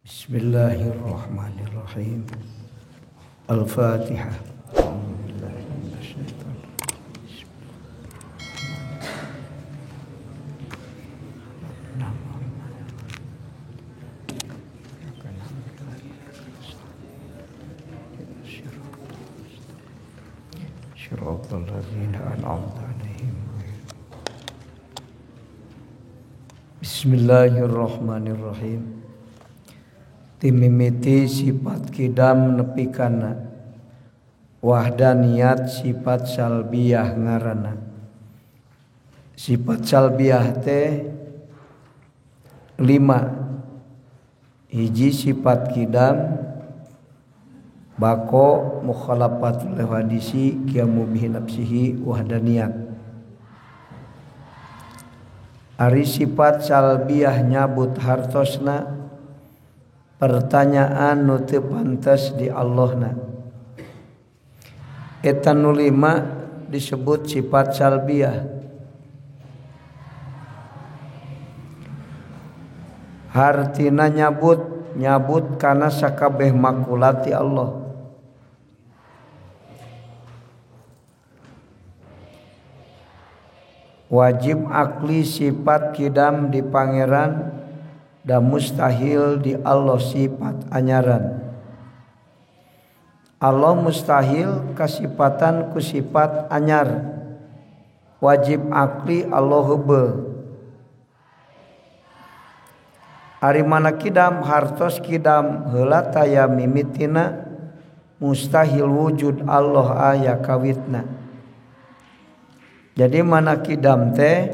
Bismillahirrahmanirrahim. Al-Fatihah. A'udzubillahi minasyaitonir rajim. Shiratal ladzina an'amta 'alaihim. Bismillahirrahmanirrahim. Timimiti sifat kidam nepikana wahdaniyat sifat salbiyah ngarana. Sifat salbiyah teh 5. Hiji sifat kidam bako mukhalafatul hadisi qiyamu bihi nafsihi wahdaniyat. Ari sifat salbiyah nyabut hartosna pertanyaan nu teu pantes di Allahna. Eta nu 5 disebut sifat salbiyah. Hartina nyabut kana sakabeh makulati Allah. Wajib akli sifat kidam di pangeran dan mustahil di Allah sifat anyaran. Allah mustahil kasifatan ku sifat anyar. Wajib akli Allah heubeul. Ari mana kidam hartos kidam heula taya mimitina mustahil wujud Allah aya kawitna. Jadi mana kidam teh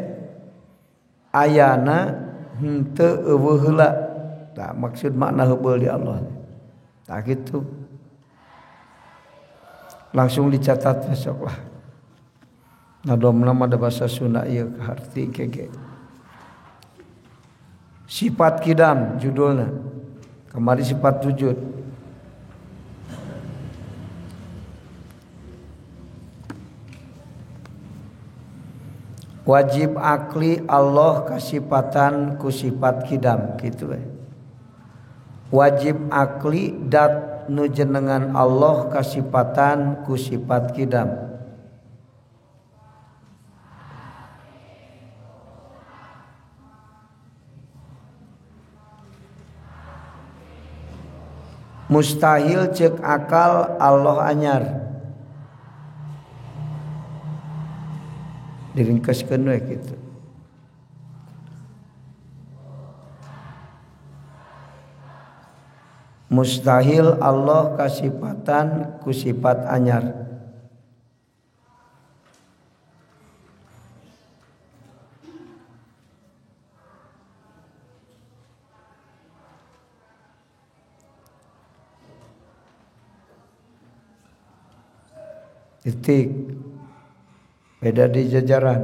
ayana henteu eueuh heula. Tah maksud makna heubeul di Allah. Tah kitu. Langsung dicatat besoklah. Nadomna mah da basa Sunda ieu kaharti kege. Sifat kidam judulna. Kamari sifat wujud. Wajib akli Allah kasifatan ku sifat kidam kitu we. Wajib akli dat nu jenengan Allah kasifatan ku sifat kidam. Mustahil ceuk akal Allah anyar. Diringkeskeun we kitu. Mustahil Allah kasifatan ku sifat anyar. Titik. Beda di jajaran.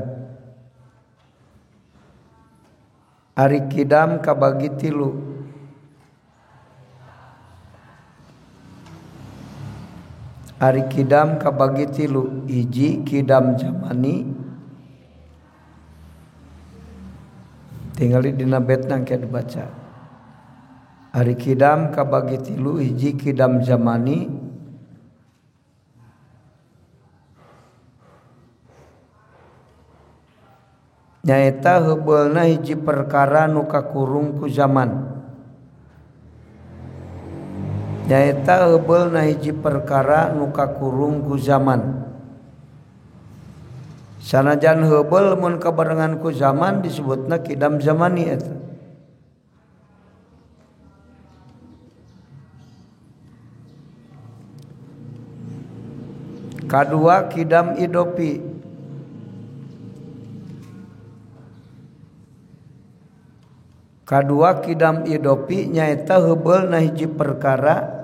Ari kidam kabagi 3. Ari kidam kabagi 3. Hiji kidam zamani. Tingali dina betna ke dibaca. Ari kidam kabagi 3. Hiji kidam zamani. Nyaeta heubeulna hiji perkara nu kakurung ku zaman. Nyaeta heubeulna hiji perkara nu kakurung ku zaman. Sanajan heubeul mun kabarengan ku zaman disebutna kidam zamani eta. Kadua kidam idopi. Kadua kidam idopi nyaeta heubeulna hiji perkara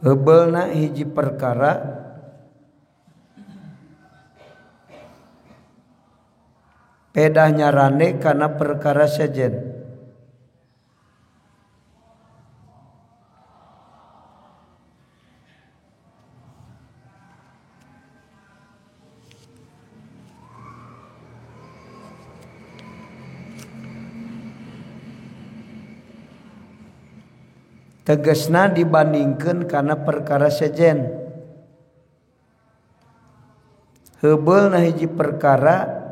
heubeulna hiji perkara pedah nyarane kana perkara sejen. tegasna dibandingkeun kana perkara sejen. Heubeul na hiji perkara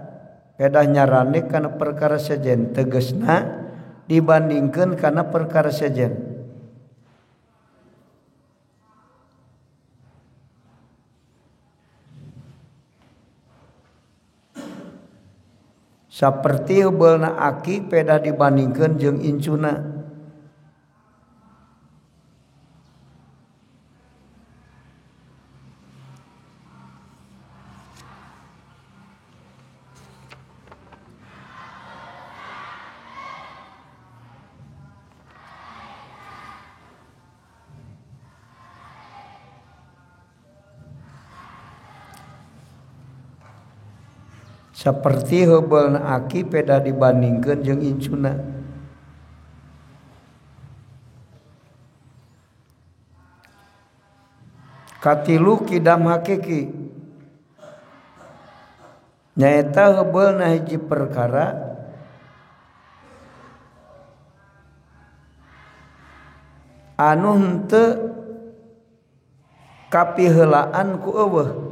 pedah nyarane kana perkara sejen, tegasna dibandingkeun kana perkara sejen. Saperti heubeulna aki pedah dibandingkeun jeung incuna. Saperti heubeulna aki peda dibandingkeun jeung incuna. Katilu kidam hakiki nyaeta heubeulna hiji perkara anu henteu kapiheulaan ku eueuh.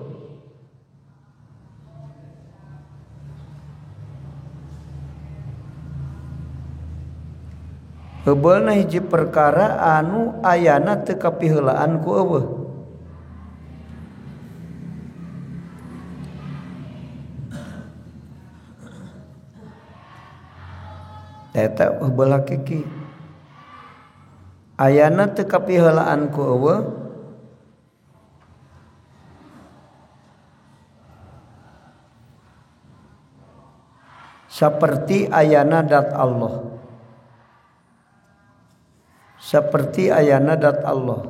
Heubeulna hiji perkara anu ayana teu kapiheulaan ku eueuh. Eta heubeul hakiki. Ayana teu kapiheulaan ku eueuh saperti ayana dat Allah. Seperti ayana dat Allah.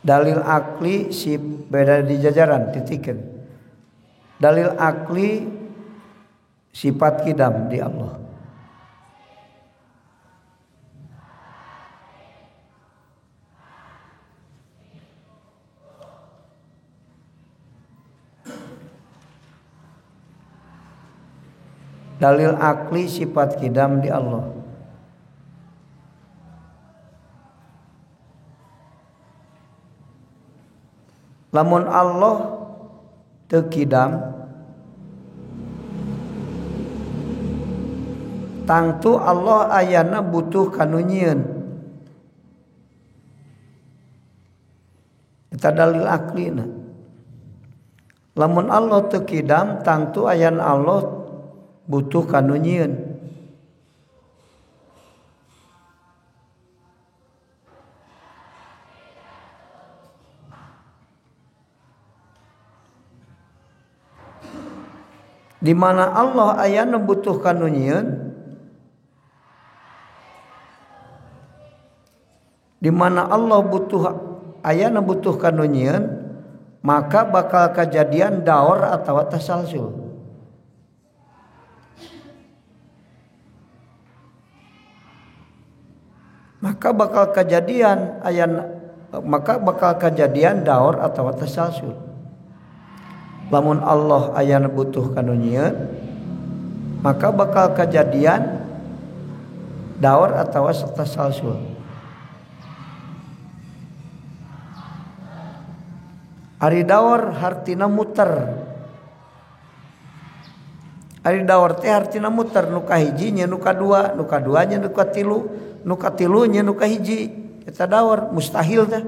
Dalil akli si beda di jajaran titikeun. Dalil akli sifat kidam di Allah. Dalil akli sifat kidam di Allah. Lamun Allah teu kidam, tangtu Allah ayana butuh kanu nyieun. Eta dalil aklina. Lamun Allah teu kidam, tangtu ayana Allah butuh kanu nyieun. Di mana Allah ayana butuh kanu nyieun, di mana Allah ayana butuh kanu nyieun, maka bakal kejadian daur atawa tasalsul. Maka bakal kejadian daur atawa tasalsul. Lamun Allah ayana butuh kanu nyieun, maka bakal kejadian daur atawa tasalsul. Ari daur hartina muter. Ari daur teh hartina muter, nu kahiji nya nu kadua, nu kadua nya nu katilu, nu katilu nya nu kahiji. Eta daur mustahil teh.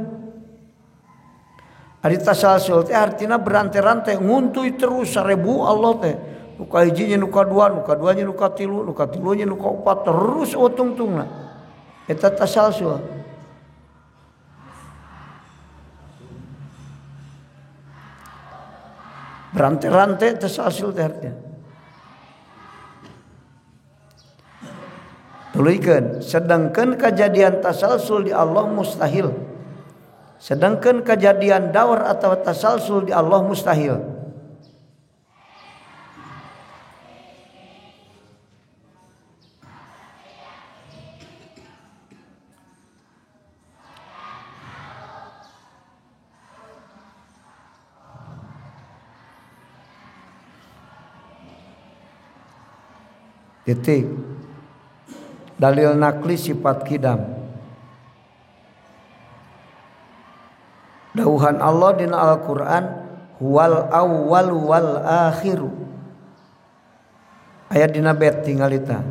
Ari tasalsul teh artina berantai-rantai nguntuy terus 1000 Allah teh. Nu kahiji nya nu kadua, nu kadua nya nu katilu, nu katilu nya nu kaopat terus tungtungna. Eta tasalsul. Berantai-rantai tasalsul teh artinya. Tuluykeun, sedangkan kejadian tasalsul di Allah mustahil. Sedangkan kejadian daur atau tasalsul di Allah mustahil. Titik. Dalil nakli sifat kidam. Dauhan Allah dina Al-Qur'an huwal awwal wal akhiru. Ayat dina bet tinggal eta.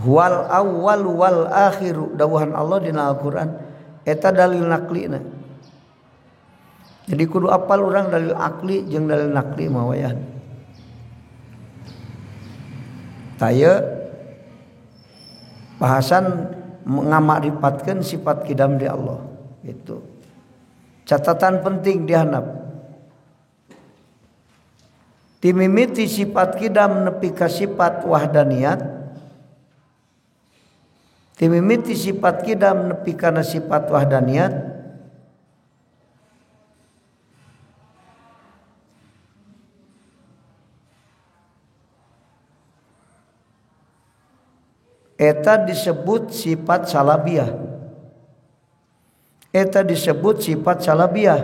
Huwal awwal wal akhiru dawuhan Allah dina Al-Qur'an eta dalil naklina. Jadi kudu apal urang dalil akli jeung dalil nakli mah wayahan. Taya bahasan ngamakripatkeun sifat kidam di Allah gitu. Catatan penting dihandap. Timimiti sifat kidam nepi ka sifat wahdaniyat. Timimiti sifat kidam nepi kana sifat wahdaniyat. Eta disebut sifat salabiyah. Eta disebut sifat salabiyah.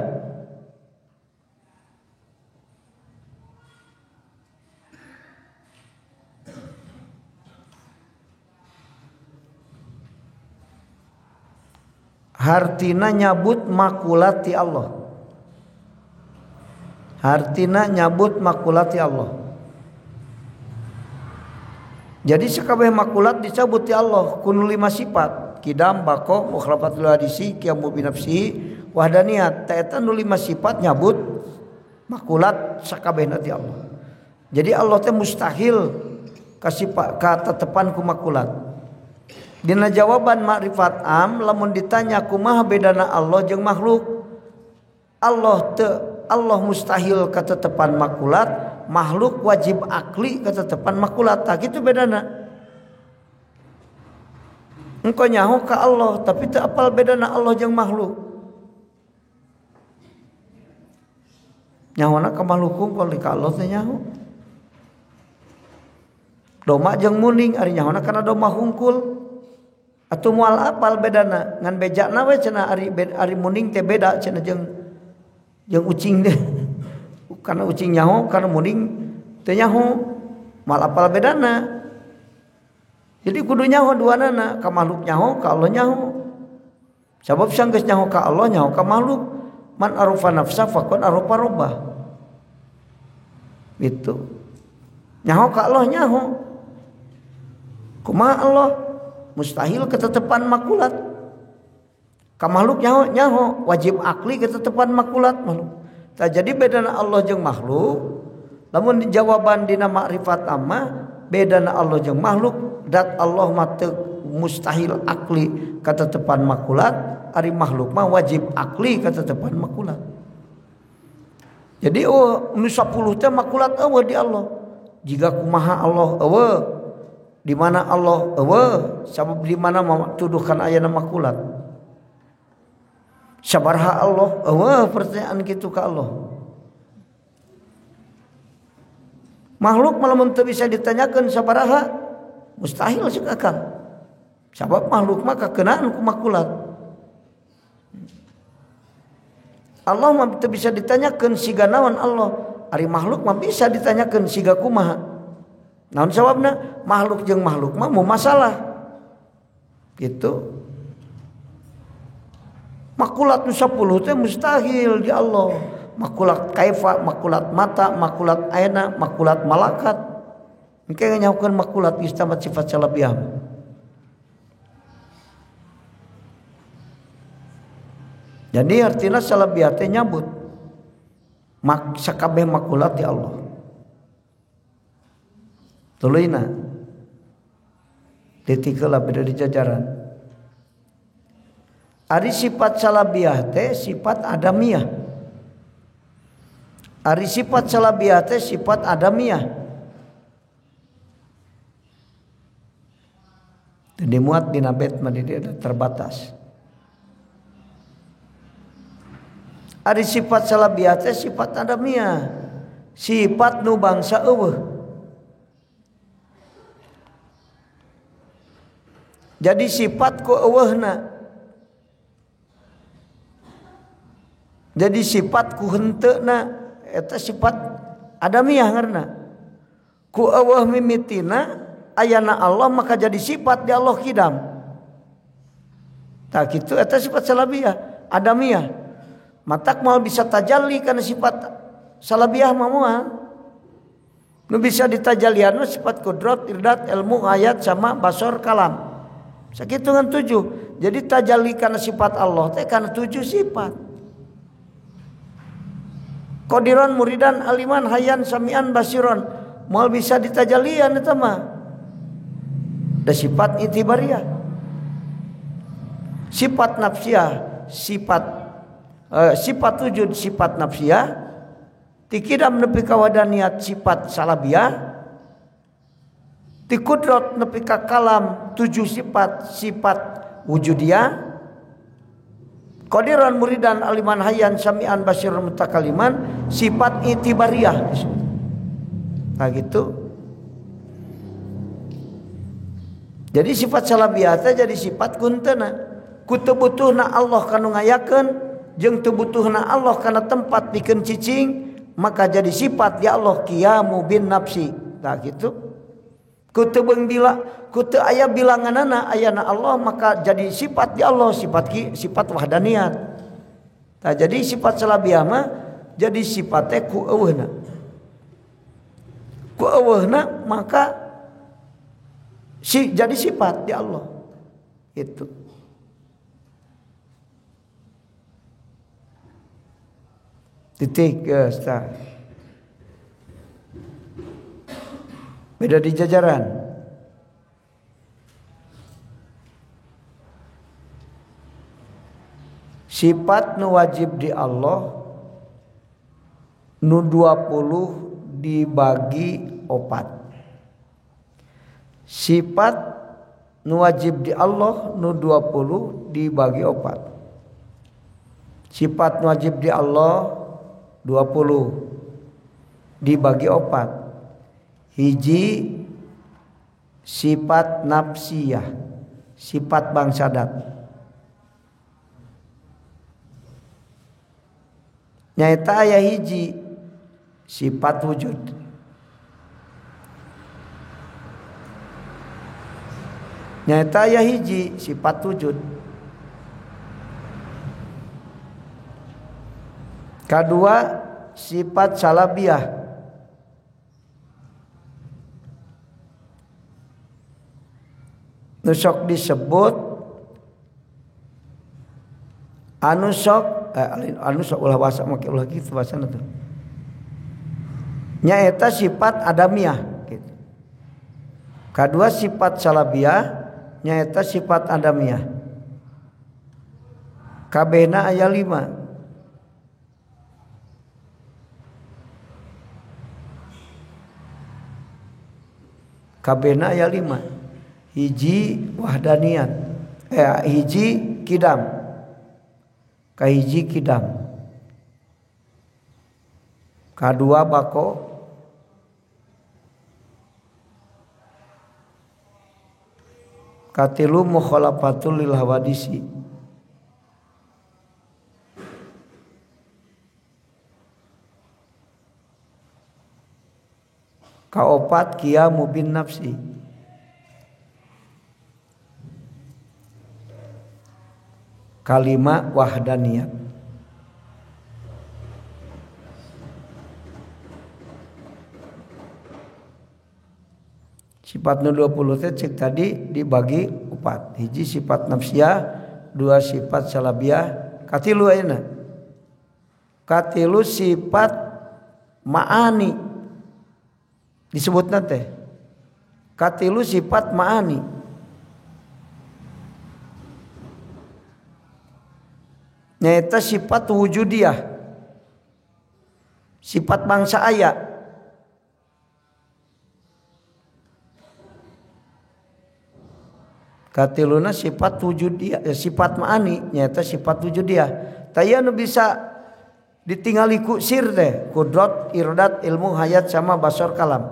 Hartina nyabut makulati Allah. Hartina nyabut makulati Allah. Jadi sakabeh makulat dicabut ti Allah kun 5 sifat kidam baqo mukhlafatul hadisi qiyamu binafsihi wahdaniyat ta eta nu 5 sifat nyabut makulat sakabehna ti Allah. Jadi Allah teh mustahil katetepan ku makulat. Dina jawaban makrifat am lamun ditanya kumaha bedana Allah jeung makhluk, Allah mustahil katetepan makulat, makhluk wajib akli katetepan makulat. Tak kitu bedana. Engkau nyaho ka Allah tapi teu apal bedana Allah jeung makhluk. Nyahona ka makhluk hungkul ka Allah teh nyaho. Doma jeung muning ari nyahona kana doma hungkul. Atuh moal apal bedana ngan bejana we cenah ari muning teh beda cenah jeung ucing deh. Karena ucing nyaho karena muning teu nyaho moal apal bedana. Jadi kudu nyaho duanana ka makhluk nyaho ka Allah nyaho. Sabab sanggeus nyaho ka Allah nyaho ka makhluk. Man arufa nafsa faqad arufa rabbah. Gitu. Nyaho ka Allah nyaho. Kumaha Allah? Mustahil ketetepan makulat. Ka makhluk nyaho wajib akli ketetepan makulat makhluk. Tak jadi bedana Allah jeung makhluk. Lamun jawaban dina makrifat amma bedana Allah jeung makhluk, dat Allah mah teu mustahil akli ketetepan makulat, ari makhluk mah wajib akli ketetepan makulat. Jadi nu 10 teh makulat eueuh di Allah. Jika kumaha Allah eueuh di mana Allah eueuh sabab di mana tuduhkan ayana makulat. Sabaraha Allah eueuh pertanyaan kitu ka Allah. Makhluk malamun teu bisa ditanyakeun sabaraha mustahil ceuk akal. Sabab makhluk mah kakeunaan ku makulat. Allah mah teu bisa ditanyakeun siga naon Allah. Ari makhluk mah bisa ditanyakeun siga kumaha. Naon sababna? Makhluk jeung makhluk mah mau masalah. Gitu. Makulat nu 10 teh mustahil di Allah. Makulat kaifa, makulat mata, makulat aina, makulat malakat. Engke nyahokeun makulat istamat sifat salabiyah. Jadi artinya salabiyah teh nyabut sakabeh makulat di Allah. Tuluina ditikeula beda di jajaran. Ari sifat salabiyah teh sifat adamiyah. Ari sifat salabiyah teh sifat adamiyah. Dimuat dina bait mah dia terbatas. Ari sifat salabiyah teh sifat adamiyah. Sifat nu bangsa eueuh. Jadi sifat ku eueuhna Jadi sifat ku henteuna eta sifat adamiah ngaranna. Ku eueuh mimitina ayana Allah maka jadi sifat di Allah kidam. Tah kitu eta sifat salabiyah adamiah. Matak moal bisa tajalli kana sifat salabiyah mah moal. Nu bisa ditajallian sifat kudrat, irdat, ilmu, ayat sama basor, kalam. Sakitu ngan 7. Jadi tajalli kana sifat Allah teh kana 7 sifat. Qadiran, muridan, aliman, hayyan, samian, basiron. Moal bisa ditajallian eta mah. Da sifat itibariyah. Sifat nafsiyah, sifat wujud sifat nafsiyah. Tikidam nepi ka wadaniyat sifat salabiyah. Tikudrat nepi ka kalam 7 sifat wujudiyah. Qadiran, muridan, aliman, hayyan, samian, basiran, mutakaliman sifat itibariyah disebut. Nah gitu. Jadi sifat salabiyah teh jadi sifat kuntena. Ku teu butuhna Allah kanu ngayakeun jeung teu butuhna Allah kana tempat pikeun cicing, maka jadi sifat ya Allah qiyamu bin nafsi. Nah gitu. Ku teu aya bilanganana ayana Allah maka jadi sifat di Allah sifat wahdaniyat. Nah jadi sifat salabiyah mah jadi sifatnya ku eueuhna. Ku eueuhna maka jadi sifat di Allah. Itu. Titik start. Beda di jajaran. Sifat nu wajib di Allah nu 20 dibagi 4. Sifat nu wajib di Allah nu 20 dibagi 4. Sifat nu wajib di Allah 20 dibagi 4. Hiji sifat nafsiyah, sifat bangsadat. Nyaeta aya hiji sifat wujud. Nyaeta aya hiji sifat wujud. Kadua sifat salabiyah. Nusok disebut anu sok ulah bahasa make ulah kitu bahasana tuh. Nyaeta sifat adamiah gitu. Kadua sifat salabiyah nyaeta sifat adamiah. Kabehna aya 5. Kabehna aya 5. Hiji wahdaniyat, hiji kidam, kahiji kidam, kadua bako, katilu mukhalafatul lil hawadisi, kaopat qiyamu bin nafsi. Kalima wahdaniyat. Sifat nu 20 teh cek tadi dibagi 4. Hiji sifat nafsiyah, 2 sifat salabiyah, katilu ayeuna. Katilu sifat ma'ani. Disebutna teh. Katilu sifat ma'ani. Nyaeta sifat wujudiyah, sifat bangsa aya. Katiluna sifat wujudiyah, sifat ma'ani nyaeta sifat wujudiyah. Taya nu bisa ditingali ku sir teh, kudrat, irdat, ilmu, hayat sama basor, kalam.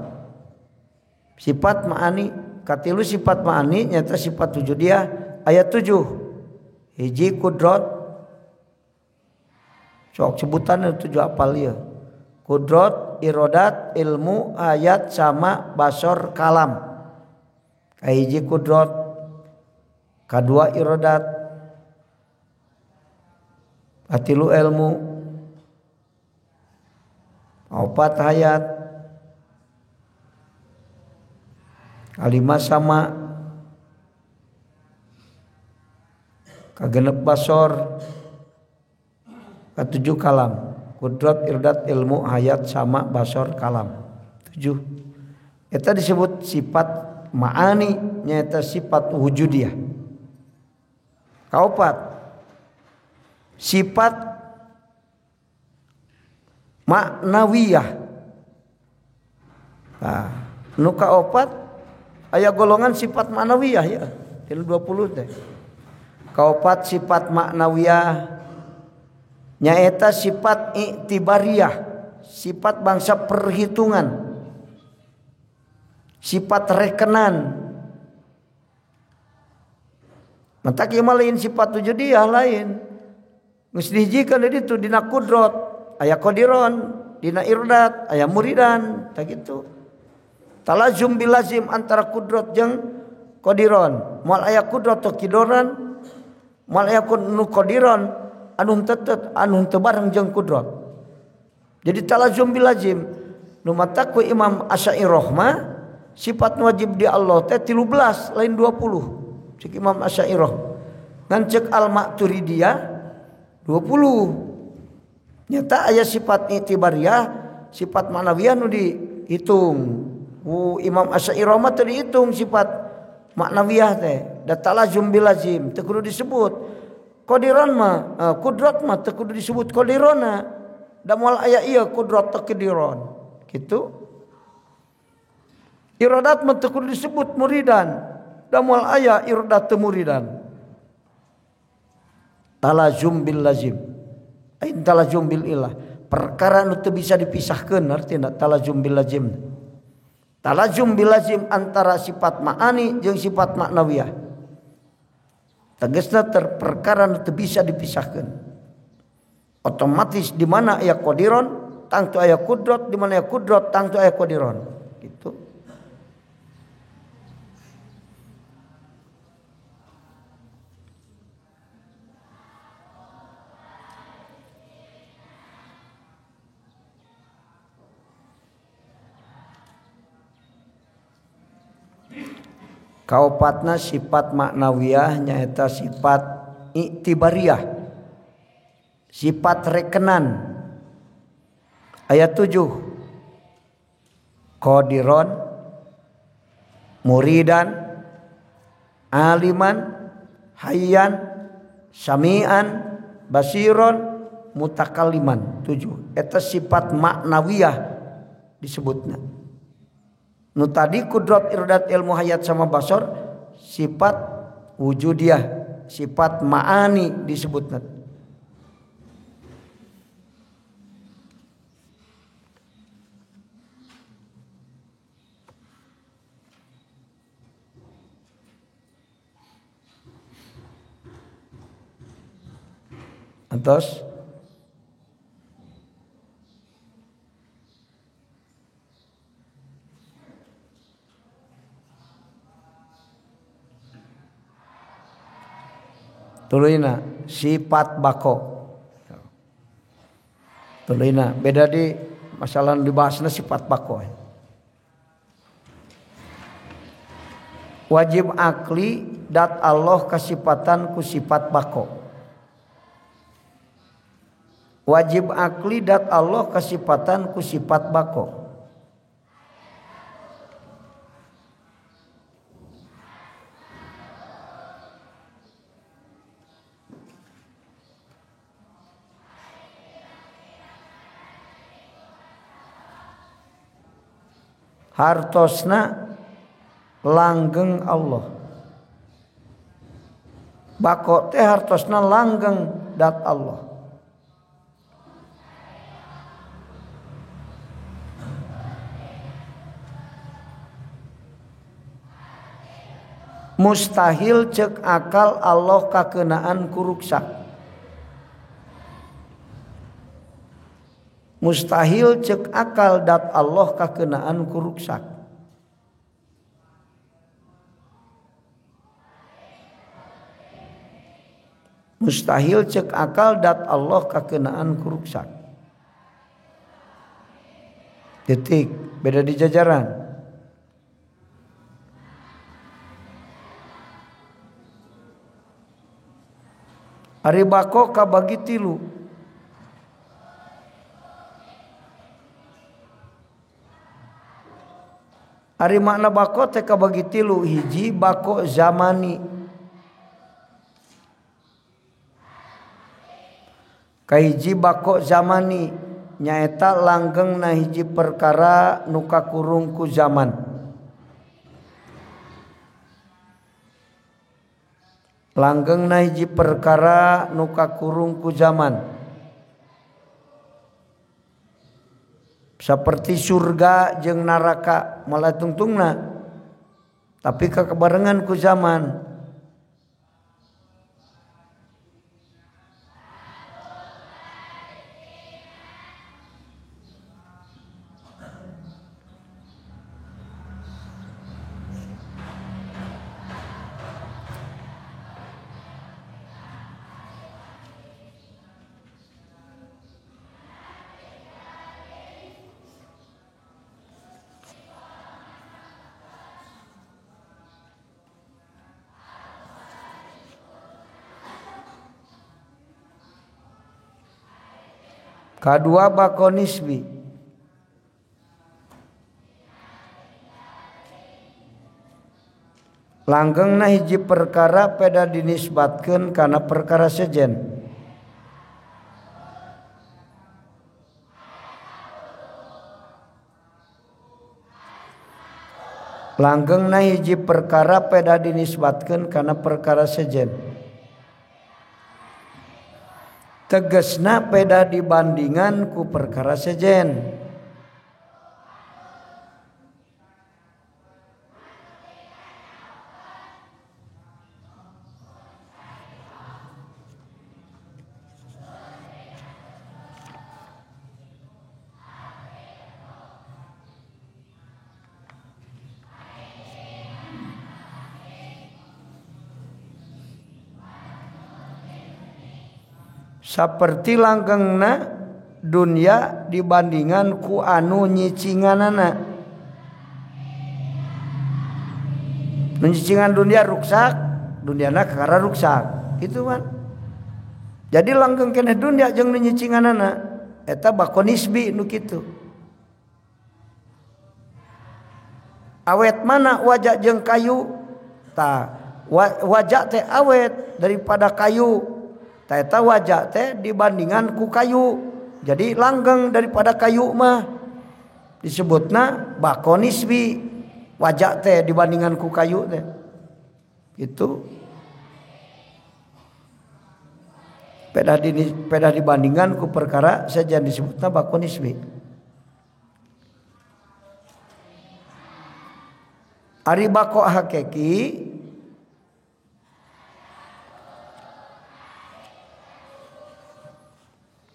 Sifat ma'ani, katilu sifat ma'ani nyaeta sifat wujudiyah ayat 7. Hiji kudrat, Sok sebutan 7 apal ieu. Kudrat, irodat, ilmu, ayat, sama, basor, kalam. Kahiji kudrat, kadua irodat, katilu ilmu, opat hayat, kalima sama, kagenep basor, katujuh kalam. Kudrat, irdat, ilmu, hayat, sama, basor, kalam. 7. Eta disebut sifat ma'ani, nyata sifat wujudiyah. Kaopat sifat maknawiyah. Nah, nu kaopat aya golongan sifat maknawiyah ya. 20 teh. Kaopat sifat maknawiyah nyaeta sifat iktibariyah, sifat bangsa perhitungan, sifat rekenan. Mata kieu lain sifat wujudiyah lain. Geus dihijikeun ditu dina kudrat aya qadiron, dina irdat aya muridan, tah kitu. Talazum bilazim antara kudrat jeung qadiron. Moal aya kudrat teu kidoran, moal aya nu qadiron anu teu bareng jeung kudrat. Jadi talazum bilazim. Nu mata ku Imam Asy'ariyah mah sifat wajib di Allah teh 13 lain 20. Cek Imam Asy'ariyah. Ngan cek Al-Maturidiyah 20. Nyata aya sifat i'tibariyah, sifat ma'nawiyah nu dihitung. Imam Asy'ariyah mah teu dihitung sifat ma'nawiyah teh. Da talazum bilazim teu kudu disebut. Qadiron mah kudrat mah teu kudu disebut qadirona. Da moal aya ieu kudrat teu qadiron. Kitu. Iradat mah teu kudu disebut muridan. Da moal aya iradat teu muridan. Talazum bil lazim. Ain talazum bil ilah. Perkara nu teu bisa dipisahkeun artina talazum bil lazim. Talazum bil lazim antara sifat ma'ani jeung sifat maknawiyah. Tegasna perkara nu teu bisa dipisahkeun. Otomatis di mana aya qadiron, tangtu aya kudrat, di mana aya kudrat, tangtu aya qadiron. Gitu. Kaopatna sifat maknawiyah nyaeta sifat iktibariyah, sifat rekenan. Ayat 7 qadiron, muridan, aliman, hayyan, sami'an, basiron, mutakalliman. 7 eta sifat maknawiyah disebutna. Nu tadi kudrat, irdat, ilmu, hayat, sama basor sifat wujudiyah, sifat ma'ani disebutna. Antos tuluina sifat bako. Tuluina beda di masalah dibahasna sifat bako. Wajib akli dat Allah kasifatan ku sifat bako. Wajib akli dat Allah kasifatan ku sifat bako. Hartosna langgeng Allah. Bako teh hartosna langgeng dat Allah. Mustahil cek akal Allah kakenaan kuruksa. Mustahil cek akal dat Allah kakenaan ku ruksak. Mustahil cek akal dat Allah kakenaan ku ruksak. Titik, beda di jajaran. Ari bako kabagi tilu. Ari makna bako teh kabagi tilu, hiji bako zamani. Kahiji bako zamani nyaeta langgeng na hiji perkara nu kakurung ku zaman. Langgeng na hiji perkara nu kakurung ku zaman. Seperti surga jeung neraka malah tungtungna tapi kakebarengan ku zaman. Kadua bako nisbi. Langgeng na hiji perkara peda dinisbatkeun kana perkara sejen. Langgeng na hiji perkara peda dinisbatkeun kana perkara sejen. Tegesna peda dibandingan ku perkara sejen. Saperti langgengna dunia dibandingan ku anu nyicinganana. Nyicingan dunia ruksak, duniana kakara ruksak. Gitu kan. Jadi langgeng keneh dunia jeung nyicinganana eta bako nisbi nu kitu. Awet mana wajah jeung kayu? Tah, wajah teh awet daripada kayu. Eta wajah teh dibandingan ku kayu. Jadi langgeng daripada kayu mah disebutna bako nisbi. Wajah teh dibandingan ku kayu teh. Itu peda dibandingkan ku perkara saja disebutna bako nisbi. Ari bako hakiki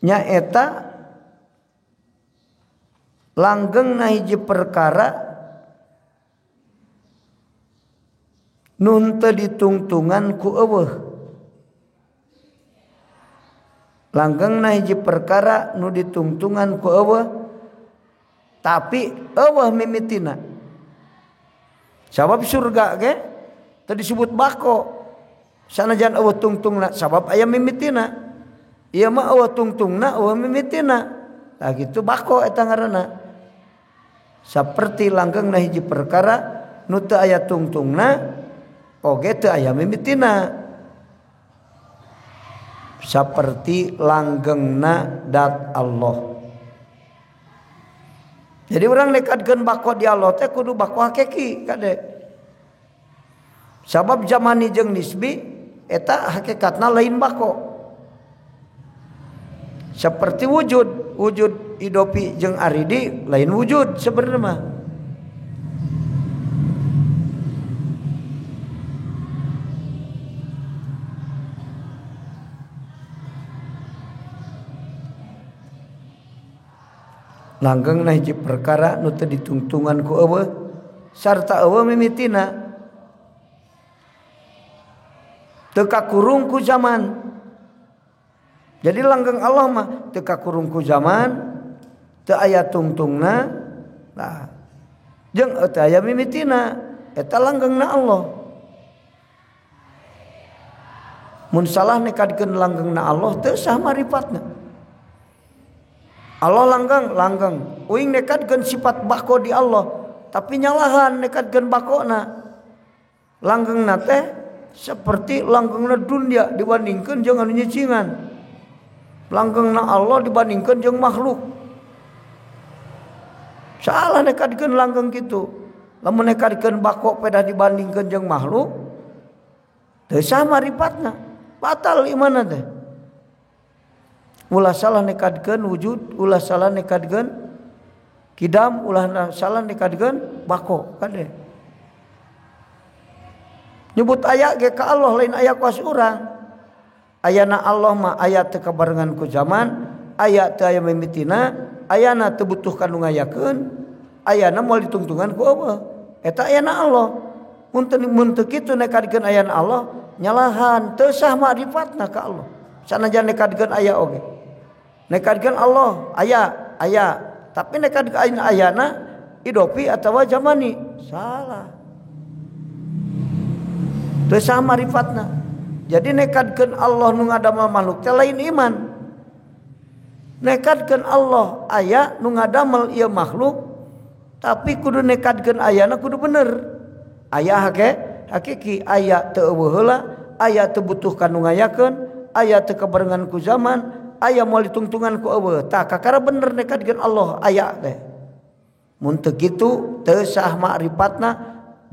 nyaeta langgeng na hiji perkara nun teu ditungtungan ku eueuh. Langgeng na hiji perkara nu ditungtungan ku eueuh tapi eueuh mimitina. Sabab surga ge teu disebut bako sanajan eueuh tungtungna sabab aya mimitina. Ieu mah eueuh tungtungna eueuh mimitina. Tah kitu bako eta ngaranna. Saperti langgengna hiji perkara nu teu aya tungtungna oge teu aya mimitina. Saperti langgengna dat Allah. Jadi urang nekadkeun bako di Allah teh kudu bako hakiki kade. Sabab zamani jeung nisbi eta hakikatna lain bako. Seperti wujud Idopi jeung Aridi lain wujud sebenarnya mah. Langgeng hiji perkara nu teu ditungtungan ku eueuh sarta eueuh mimitina teu kakurung ku zaman. Jadi langgeng Allah mah teu kakurung ku zaman, teu aya tungtungna. Nah, jeung teu aya mimitina, eta langgengna Allah. Mun salah nekadkeun langgengna Allah teu sah maripatna. Allah langgeng, uing nekadkeun sifat bako di Allah, tapi nyalahan nekadkeun bakona. Langgengna teh seperti langgengna dunia dibandingkeun jeung anu nyicingan. Langgengna Allah dibandingkeun jeung makhluk. Salah nekadkeun langgeng kitu. Lamun nekadkeun bako pedah dibandingkeun jeung makhluk, teu sah maripatna. Batal imanna teh. Ulah salah nekadkeun wujud, ulah salah nekadkeun kidam, ulah salah nekadkeun bako kade. Nyebut aya ge ka Allah lain aya kuas urang. Ayana Allah mah aya teu kabarengan ku zaman, aya teu aya mimitina, ayana teu butuh kanu ngayakeun, ayana moal ditungtungan ku Allah. Eta ayana Allah. Mun teu kitu nekadkeun ayana Allah, nyalahan teu sah ma'rifatna ka Allah. Sanajan nekadkeun aya oge. Nekadkeun Allah aya, tapi nekadkeun ayana idopi atawa zamani salah. Teu sah ma'rifatna. Jadi nekadkeun Allah nu ngadamel makhluk teh lain iman. Nekadkeun Allah aya nu ngadamel ieu makhluk, tapi kudu nekadkeun ayana kudu bener. Aya hakiki, aya teu eueuh heula, aya teu butuh kanu ngayakeun, aya teu kabarengan ku zaman, aya moal ditungtungan ku eueuh. Tah kakara bener nekadkeun Allah aya teh. Mun teu kitu teu sah ma'rifatna,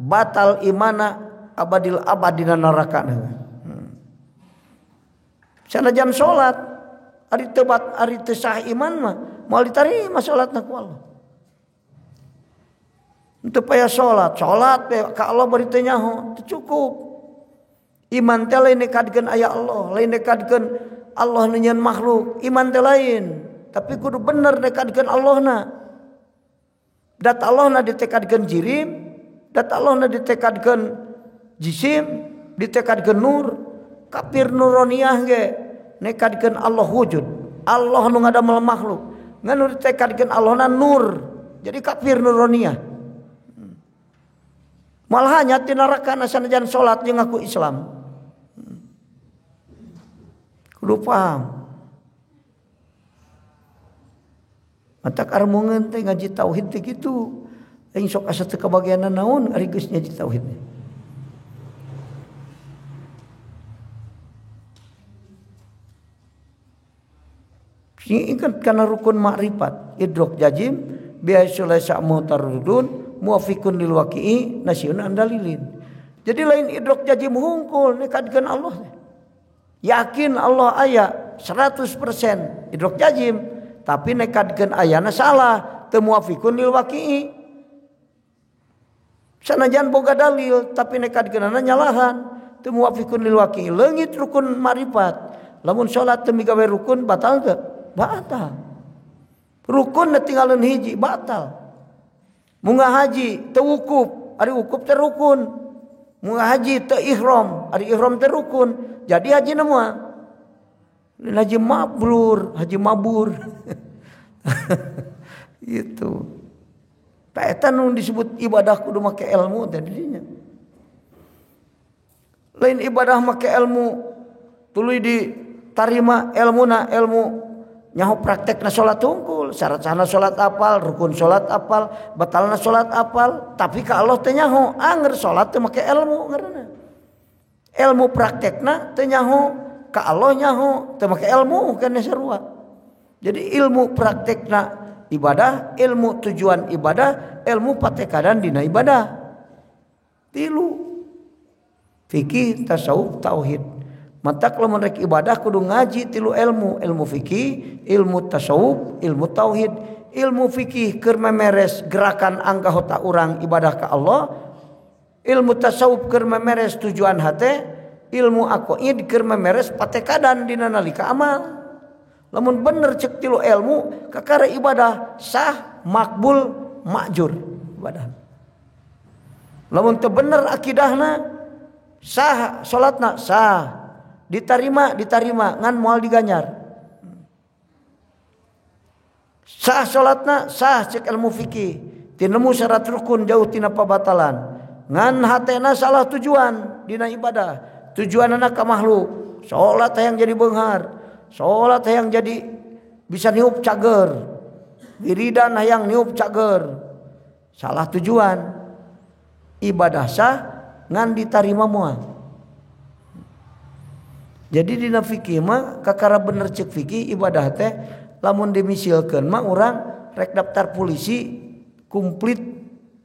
batal imana, abadil abadina nerakana. Sanajan salat ari teu sah iman mah moal ditarima salatna ku Allah. Teu payah salat teh ka Allah bari teu nyaho, teu cukup. Iman teh lain nekadkeun aya Allah, lain nekadkeun Allah nu nyieun makhluk, iman teh lain. Tapi kudu bener nekadkeun Allahna. Dat Allahna ditekadkeun jirim, dat Allahna ditekadkeun jisim, ditekadkeun nur. Kafir nuroniyah ge nekadkeun Allah wujud, Allah nu ngadamel makhluk. Ngan ditekadkeun Allahna nur. Jadi kafir nuroniyah. Malah nya ti nerakana sanajan salat jeung ngaku Islam. Kudu paham. Matak armungeun teh ngaji tauhid teh kitu. Aing sok asa teu kabagianna naon ari geus ngaji tauhid. Ingat kana rukun makrifat idrok jazim biasulai sa'mu tarudun muafiqun lil waqi'i nasyun andalilin. Jadi lain idrok jazim hungkul nekadkeun Allah. Yakin Allah aya 100% idrok jazim, tapi nekadkeun ayana salah teu muafiqun lil waqi'i. Sanajan boga dalil tapi nekadkeunana nyalahan teu muafiqun lil waqi'i. Leungit rukun makrifat. Lamun salat teu migawe rukun batal teu? Batal. Rukun tinggalin hiji batal. Munga haji teu wukuf, ari wukuf teh rukun. Munga haji teu ihram, ari ihram teh rukun. Jadi haji na moal. Haji mabrur, haji mabur. Gitu. Ta eta nu disebut ibadah kudu make ilmu teh didinya. Lain ibadah make ilmu tuluy ditarima ilmuna ilmu nyaho praktekna salat hungkul, syarat-syaratna salat apal, rukun salat apal, batalna salat apal, tapi ka Allah teh nyaho, anger salat teh make ilmu ngaranna. Ilmu praktekna teh nyaho, ka Allah nyaho, teh make ilmu kana sarua. Jadi ilmu praktekna ibadah, ilmu tujuan ibadah, ilmu patekadan dina ibadah. Tilu. Fikih, tasawuf, tauhid. Matak lamun rek ibadah kudu ngaji tilu ilmu fikih, ilmu tasawuf, ilmu tauhid. Ilmu fikih keur memeres gerakan anggota urang ibadah ka Allah. Ilmu tasawuf keur memeres tujuan hate, ilmu aqaid keur memeres patekadan dina nalika amal. Lamun bener cek tilu ilmu kakara ibadah sah, makbul, makjur ibadah. Lamun teu bener akidahna sah, salatna sah, diterima ngan moal diganyar. Sah salatna sah cek ilmu fikih, tinemu syarat rukun jauh tina pabatalan. Ngan hatena salah tujuan dina ibadah, tujuanna ka makhluk. Salat hayang jadi beunghar, salat hayang jadi bisa niup cager, wiridan hayang niup cager. Salah tujuan. Ibadah sah ngan ditarima moal. Jadi dina fikih mah kakara bener cek fikih ibadah teh lamun dimisilkeun mah urang rek daftar polisi komplit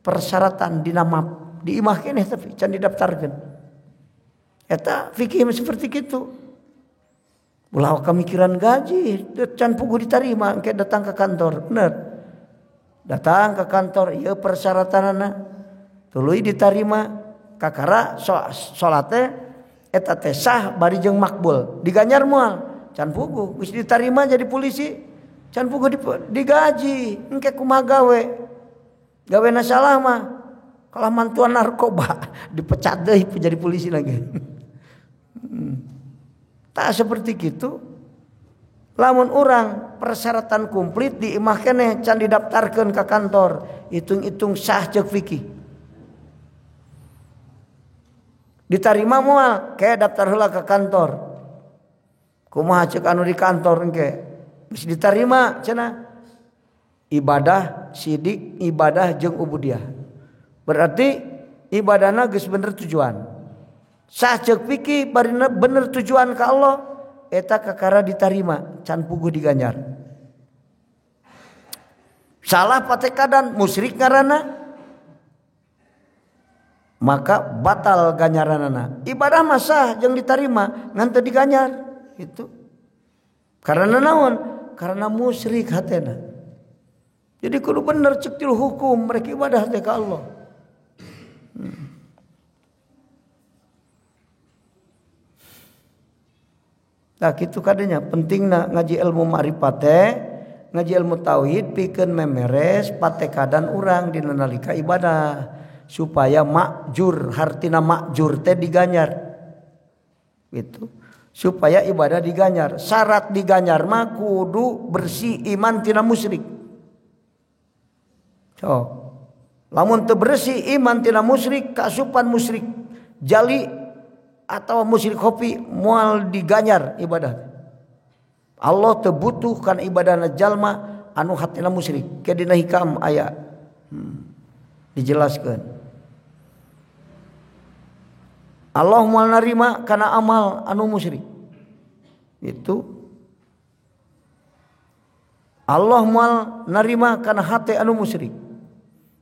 persyaratan dina map diimah keneh tapi can didaftarkeun. Eta fikih mah seperti kitu. Ulah kamikiran gaji can puguh ditarima engke datang ke kantor. Bener. Datang ke kantor ieu persyaratanana tuluy ditarima kakara salat teh eta teh sah bari jeung makbul diganyar moal can puguh geus ditarima jadi polisi can puguh digaji engke kumaha gawena salah mah kalah mantuan narkoba dipecat deui jadi polisi lagi. Tak seperti kitu. Lamun urang persyaratan komplit diimah keneh can didaftarkeun ka kantor hitung-hitung sah ceuk fikih. Ditarima moal kayak daftar heula ke kantor. Kumaha ceuk anu di kantor engke? Geus ditarima cenah. Ibadah sidik, ibadah jeung ubudiyah. Berarti ibadahna geus bener tujuan. Sah ceuk fikih barina bener tujuan ka Allah eta kakara ditarima can puguh diganyar. Salah patekadan musyrik ngaranna maka batal ganyaranana. Ibadah mah sah jeung ditarima ngan teu diganyar itu. Karena naon? Karena musyrik hatena. Jadi kudu bener cek tilu hukum mereka ibadah teh ka Allah. Nah kitu kadenya pentingna ngaji ilmu ma'rifat teh, ngaji ilmu tauhid pikeun memeres patekadan urang dina nalika ibadah. Supaya makjur, hartina makjur teh diganyar. Gitu. Supaya ibadah diganyar. Syarat diganyar mah kudu bersih iman tina musyrik. Lamun teu bersih iman tina musyrik, kasupan musyrik jali atau musyrik kopi moal diganyar ibadah. Allah teu butuh kana ibadahna jalma anu hatina musyrik. Ke dina hikam aya. Dijelaskeun. Allah moal narima kana amal anu musyrik. Itu Allah moal narima kana hate anu musyrik.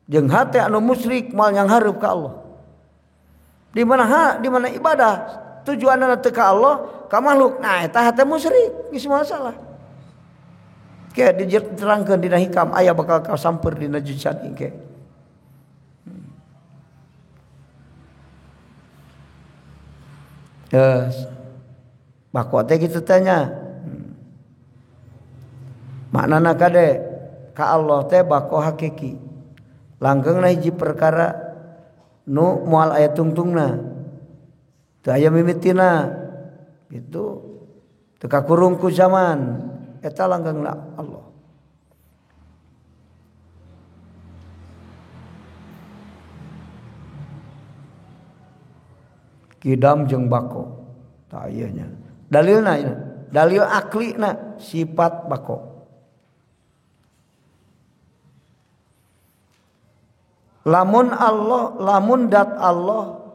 Jeung hate anu musyrik moal nyanghareup ka Allah. Di mana ibadah tujuanna teu ka Allah, ka makhluk. Nah eta hate musyrik, geus masalah. Ke diterangkeun dina hikam aya bakal kasampeur dina juzat engke. Bako teh kitu tanya. Maknana kade ka Allah teh bako hakiki. Langgengna hiji perkara nu moal aya tungtungna. Teu aya mimitina. Itu teu kakurung ku zaman. Eta langgengna Allah. Kidam jeung bako tak iyanya dalilna dalil aklina sifat bako. Lamun dat Allah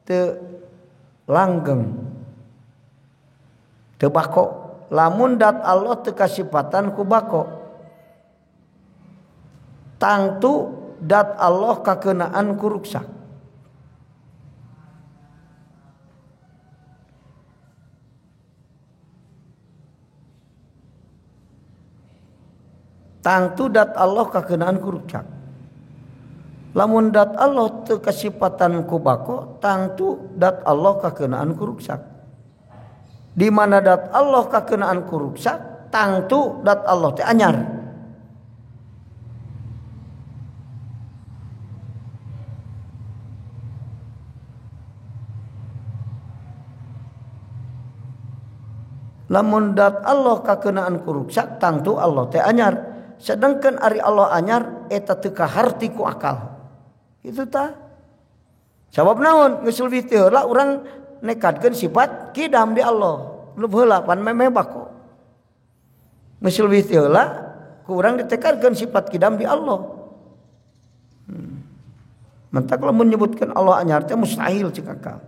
teu langgeng teu bako, lamun dat Allah teu kasifatan ku bako, tangtu dat Allah kakeunaan ku ruksak. Tangtu dat Allah kakeunaan ku ruksak. Lamun dat Allah teu kasifatan ku bako, tangtu dat Allah kakeunaan ku ruksak. Di mana dat Allah kakeunaan ku ruksak, tangtu dat Allah teh anyar. Lamun dat Allah kakenaan ku ruksak tangtu Allah teh anyar. Sedangkan ari Allah anyar eta teu kaharti ku akal. Itu tah. Sabab naon? Geus leuwih teu heula urang nekadkeun sifat kidam di Allah. Leuwih heula pan memeh bako. Geus leuwih teu heula ku urang ditekadkeun sifat kidam di Allah. Mentak lamun menyebutkan Allah anyar teh mustahil cek akal.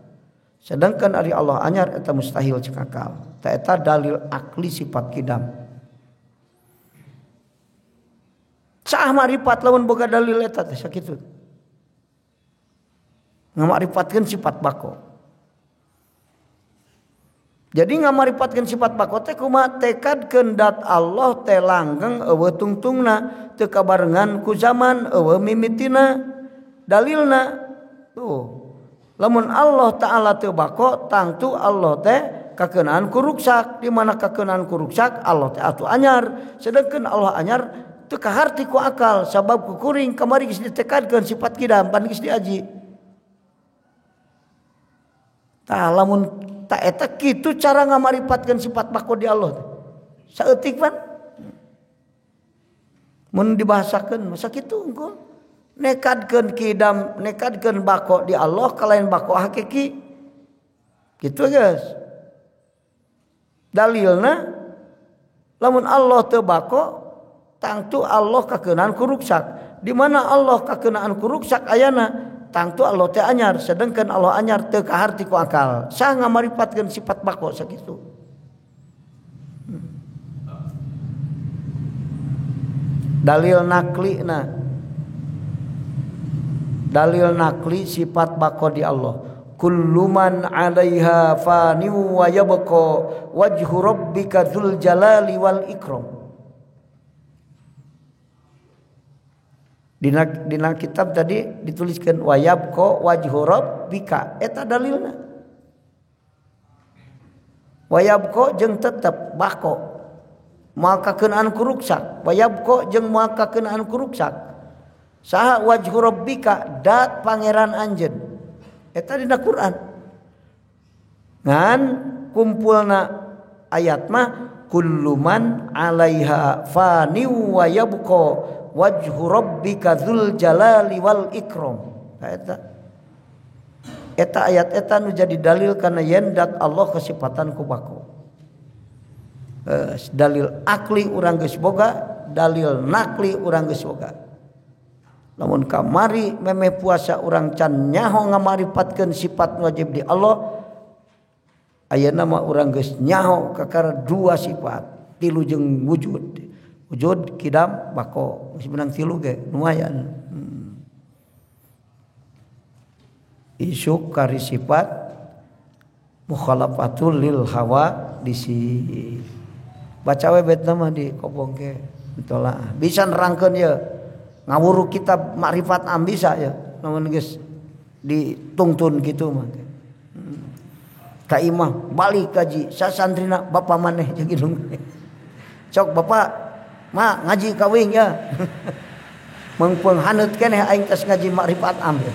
Sedangkan ari Allah anyar eta mustahil cek akal. Ta eta dalil akli sifat kidam. Sah marifat lamun boga dalil eta teh sakitu. Ngamaripatkeun sifat bako. Jadi ngamaripatkeun sifat bako teh kumaha tekadkeun dat Allah teh langgeng eueuh tungtungna teu kabarengan ku zaman eueuh mimitina dalilna. Tuh. Lamun Allah taala teu bako tangtu Allah teh kakeunaan ku ruksak. Di mana kakeunaan ku ruksak Allah teh atuh anyar. Sedangkan Allah anyar teu kaharti ku akal sabab ku kuring kamari geus ditekadkeun sifat kidam pan geus diaji. Tah lamun tak eta kitu cara ngamaripatkeun sifat bako di Allah teh. Saeutik pan. Mun dibahasakeun masa kitu engko. Nekadkeun kidam, nekadkeun bako di Allah kalain bako hakiki. Gitu guys. Dalilna lamun Allah teu bako tangtu Allah kakeunaan ku ruksak. Di mana Allah kakeunaan ku ruksak ayana tangtu Allah teh anyar. Sedangkan Allah anyar teu kaharti ku akal. Sah ngamaripatkeun sifat bako sakitu. Dalil naklina. Dalil nakli sifat bako di Allah. Kullu man 'alaiha fani wa yabqa wajhu rabbika dzul jalali wal ikram. Dina kitab tadi dituliskan wa yabqa wajhu rabbika eta dalilna. Wa yabqa jeung tetep bako. Moal kakeunaan ku ruksak. Wa yabqa jeung moal kakeunaan ku ruksak. Saha wajhu rabbika dat pangeran anjeun eta dina Quran ngan kumpulna ayat mah kullu man 'alaiha fani wa yabqa wajhu rabbika dzul jalali wal ikram eta ayat eta nu jadi dalil kana yen dat Allah kasifatan ku bako. Dalil akli urang geus boga, dalil nakli urang geus boga. Namun kamari memeh puasa urang can nyaho ngamaripatkeun sifat wajib di Allah. Ayeuna mah urang geus nyaho kakara dua sifat, tilu jeung wujud. Wujud kidam bako geus menang tilu ge lumayan. Isu kari sifat mukhalafatul lil hawa disi baca we betna mah di kobong ge itulah bisa nerangkeun ye ngawuru kitab makrifat am bisa ya namun geus ditungtun kitu mah ka imah balik kaji sasantrina bapa maneh jeung indung cok bapak mah ngaji kawing ya mengpeung haneut keneh aing tos ngaji makrifat am ya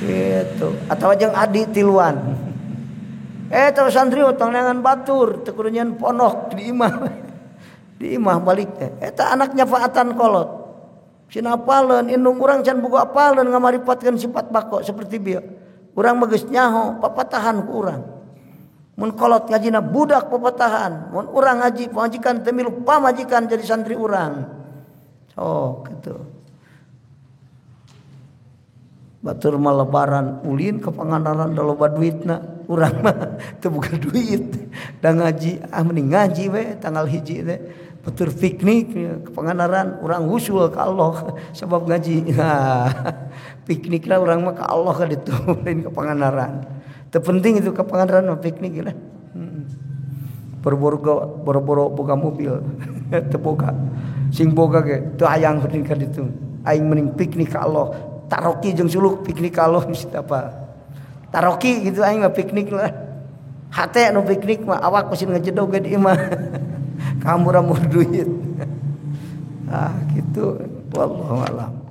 gitu atawa jeung adi tiluan terus santri utang neangan batur teu kudu nyeun ponok di imah balik teh eta anak nyafaatan kolot sina apaleun indung urang can boga apaleun ngamaripatkeun sifat bako seperti bieu urang mah geus nyaho papatahan ku urang mun kolot ngajina budak papatahan mun urang ngaji pamajikan teu milu pamajikan jadi santri urang gitu batur mah lebaran ulin ke Pangandaran da loba duitna urang mah teu boga duit da ngaji mending ngaji we tanggal 1 teh batur piknik ke Pangandaran urang usul ka Allah sebab ngaji piknik lah urang mah ka Allah ka ditu lain ke Pangandaran teu penting itu ke Pangandaran mah piknik lah boro-boro boga mobil teu boga sing boga ge teu hayang penting ka ditu aing mending piknik ka Allah taroki jeung suluk piknik ka Allah mesti apa taroki gitu aing mah piknik lah hate anu piknik mah awak kusin ngajedog ge di imah kamu ramu duit. Ah gitu, wallahu alam.